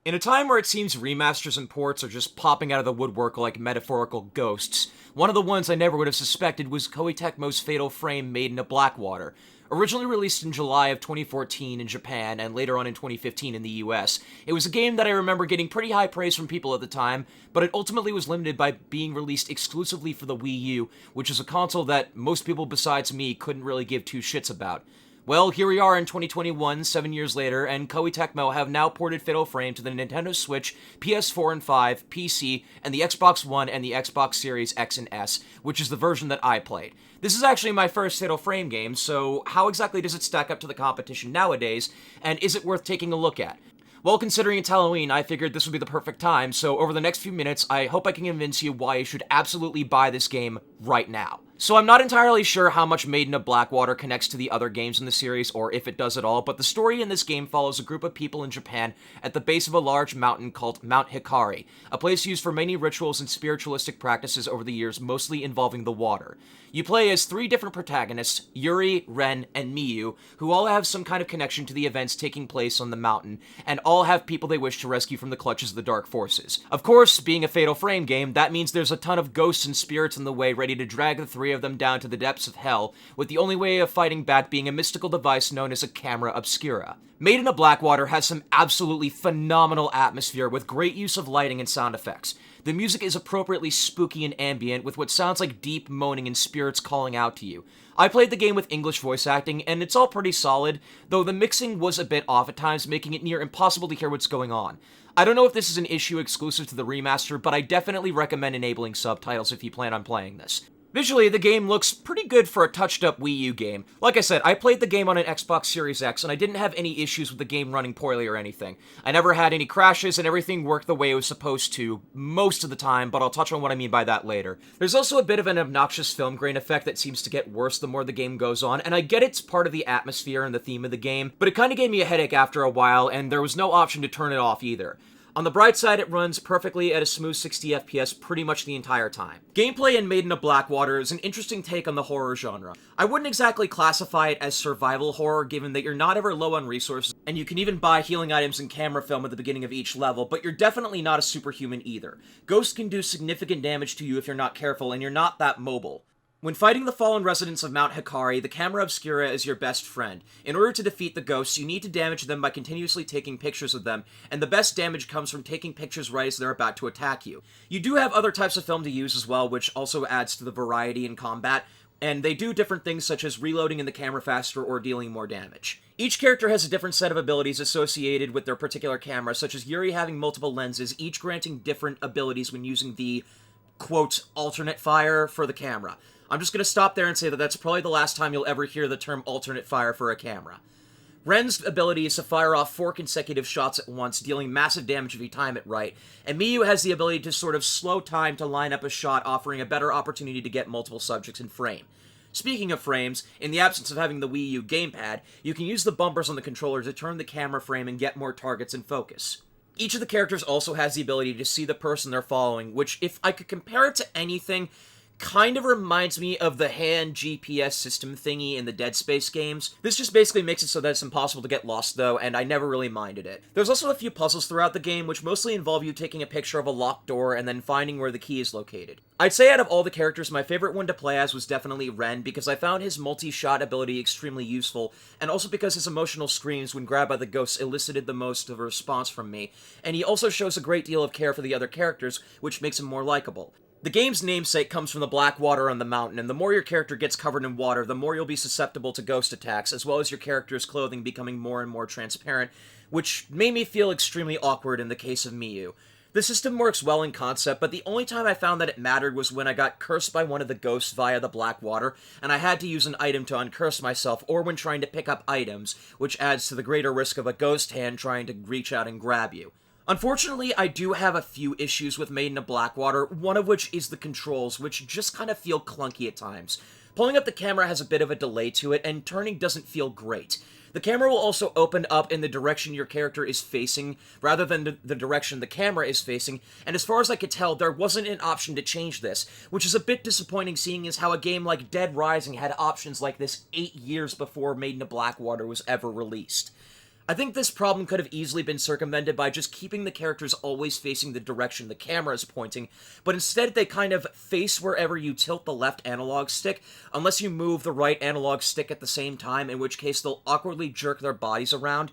In a time where it seems remasters and ports are just popping out of the woodwork like metaphorical ghosts, one of the ones I never would have suspected was Koei Tecmo's Fatal Frame Maiden of Blackwater. Originally released in July of 2014 in Japan and later on in 2015 in the US, it was a game that I remember getting pretty high praise from people at the time, but it ultimately was limited by being released exclusively for the Wii U, which is a console that most people besides me couldn't really give two shits about. Well, here we are in 2021, 7 years later, and Koei Tecmo have now ported Fatal Frame to the Nintendo Switch, PS4 and 5, PC, and the Xbox One and the Xbox Series X and S, which is the version that I played. This is actually my first Fatal Frame game, so how exactly does it stack up to the competition nowadays, and is it worth taking a look at? Well, considering it's Halloween, I figured this would be the perfect time, so over the next few minutes, I hope I can convince you why you should absolutely buy this game right now. So I'm not entirely sure how much Maiden of Blackwater connects to the other games in the series, or if it does at all, but the story in this game follows a group of people in Japan at the base of a large mountain called Mount Hikari, a place used for many rituals and spiritualistic practices over the years, mostly involving the water. You play as three different protagonists, Yuri, Ren, and Miyu, who all have some kind of connection to the events taking place on the mountain, and all have people they wish to rescue from the clutches of the dark forces. Of course, being a Fatal Frame game, that means there's a ton of ghosts and spirits in the way ready to drag the three of them down to the depths of hell, with the only way of fighting back being a mystical device known as a camera obscura. Maiden of Blackwater has some absolutely phenomenal atmosphere with great use of lighting and sound effects. The music is appropriately spooky and ambient, with what sounds like deep moaning and spirits calling out to you. I played the game with English voice acting, and it's all pretty solid, though the mixing was a bit off at times, making it near impossible to hear what's going on. I don't know if this is an issue exclusive to the remaster, but I definitely recommend enabling subtitles if you plan on playing this. Visually, the game looks pretty good for a touched-up Wii U game. Like I said, I played the game on an Xbox Series X, and I didn't have any issues with the game running poorly or anything. I never had any crashes, and everything worked the way it was supposed to, most of the time, but I'll touch on what I mean by that later. There's also a bit of an obnoxious film grain effect that seems to get worse the more the game goes on, and I get it's part of the atmosphere and the theme of the game, but it kinda gave me a headache after a while, and there was no option to turn it off either. On the bright side, it runs perfectly at a smooth 60 FPS pretty much the entire time. Gameplay in Maiden of Blackwater is an interesting take on the horror genre. I wouldn't exactly classify it as survival horror, given that you're not ever low on resources, and you can even buy healing items and camera film at the beginning of each level, but you're definitely not a superhuman either. Ghosts can do significant damage to you if you're not careful, and you're not that mobile. When fighting the fallen residents of Mount Hikari, the camera obscura is your best friend. In order to defeat the ghosts, you need to damage them by continuously taking pictures of them, and the best damage comes from taking pictures right as they're about to attack you. You do have other types of film to use as well, which also adds to the variety in combat, and they do different things such as reloading in the camera faster or dealing more damage. Each character has a different set of abilities associated with their particular camera, such as Yuri having multiple lenses, each granting different abilities when using the, quote, alternate fire for the camera. I'm just going to stop there and say that that's probably the last time you'll ever hear the term alternate fire for a camera. Ren's ability is to fire off 4 consecutive shots at once, dealing massive damage if you time it right, and Miyu has the ability to sort of slow time to line up a shot, offering a better opportunity to get multiple subjects in frame. Speaking of frames, in the absence of having the Wii U gamepad, you can use the bumpers on the controller to turn the camera frame and get more targets in focus. Each of the characters also has the ability to see the person they're following, which, if I could compare it to anything, kind of reminds me of the hand GPS system thingy in the Dead Space games. This just basically makes it so that it's impossible to get lost, though, and I never really minded it. There's also a few puzzles throughout the game, which mostly involve you taking a picture of a locked door and then finding where the key is located. I'd say out of all the characters, my favorite one to play as was definitely Ren, because I found his multi-shot ability extremely useful, and also because his emotional screams when grabbed by the ghosts elicited the most of a response from me, and he also shows a great deal of care for the other characters, which makes him more likable. The game's namesake comes from the black water on the mountain, and the more your character gets covered in water, the more you'll be susceptible to ghost attacks, as well as your character's clothing becoming more and more transparent, which made me feel extremely awkward in the case of Miyu. The system works well in concept, but the only time I found that it mattered was when I got cursed by one of the ghosts via the black water, and I had to use an item to uncurse myself, or when trying to pick up items, which adds to the greater risk of a ghost hand trying to reach out and grab you. Unfortunately, I do have a few issues with Maiden of Blackwater, one of which is the controls, which just kind of feel clunky at times. Pulling up the camera has a bit of a delay to it, and turning doesn't feel great. The camera will also open up in the direction your character is facing, rather than the direction the camera is facing, and as far as I could tell, there wasn't an option to change this, which is a bit disappointing seeing as how a game like Dead Rising had options like this 8 years before Maiden of Blackwater was ever released. I think this problem could have easily been circumvented by just keeping the characters always facing the direction the camera is pointing, but instead they kind of face wherever you tilt the left analog stick, unless you move the right analog stick at the same time, in which case they'll awkwardly jerk their bodies around.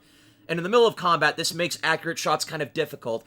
And in the middle of combat, this makes accurate shots kind of difficult,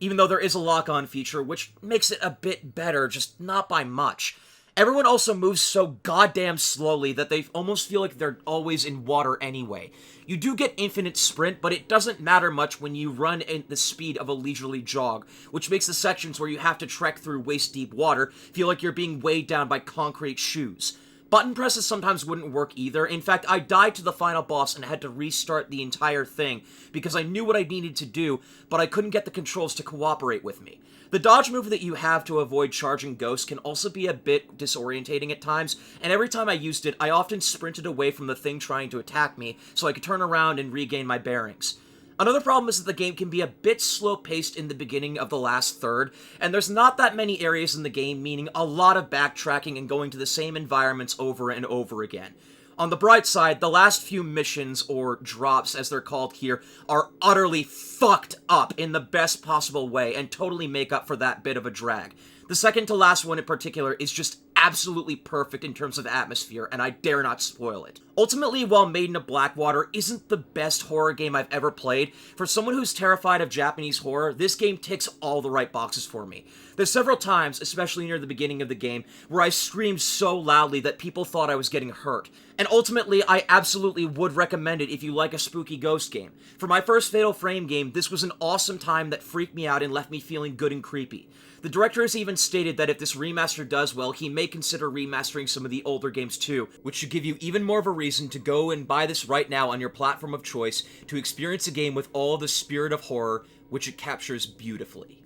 even though there is a lock-on feature, which makes it a bit better, just not by much. Everyone also moves so goddamn slowly that they almost feel like they're always in water anyway. You do get infinite sprint, but it doesn't matter much when you run at the speed of a leisurely jog, which makes the sections where you have to trek through waist-deep water feel like you're being weighed down by concrete shoes. Button presses sometimes wouldn't work either. In fact, I died to the final boss and had to restart the entire thing because I knew what I needed to do, but I couldn't get the controls to cooperate with me. The dodge move that you have to avoid charging ghosts can also be a bit disorientating at times, and every time I used it, I often sprinted away from the thing trying to attack me so I could turn around and regain my bearings. Another problem is that the game can be a bit slow-paced in the beginning of the last third, and there's not that many areas in the game, meaning a lot of backtracking and going to the same environments over and over again. On the bright side, the last few missions, or drops as they're called here, are utterly fucked up in the best possible way and totally make up for that bit of a drag. The second to last one in particular is just absolutely perfect in terms of atmosphere, and I dare not spoil it. Ultimately, while Maiden of Blackwater isn't the best horror game I've ever played, for someone who's terrified of Japanese horror, this game ticks all the right boxes for me. There's several times, especially near the beginning of the game, where I screamed so loudly that people thought I was getting hurt. And ultimately, I absolutely would recommend it if you like a spooky ghost game. For my first Fatal Frame game, this was an awesome time that freaked me out and left me feeling good and creepy. The director has even stated that if this remaster does well, he may consider remastering some of the older games too, which should give you even more of a reason to go and buy this right now on your platform of choice to experience a game with all the spirit of horror, which it captures beautifully.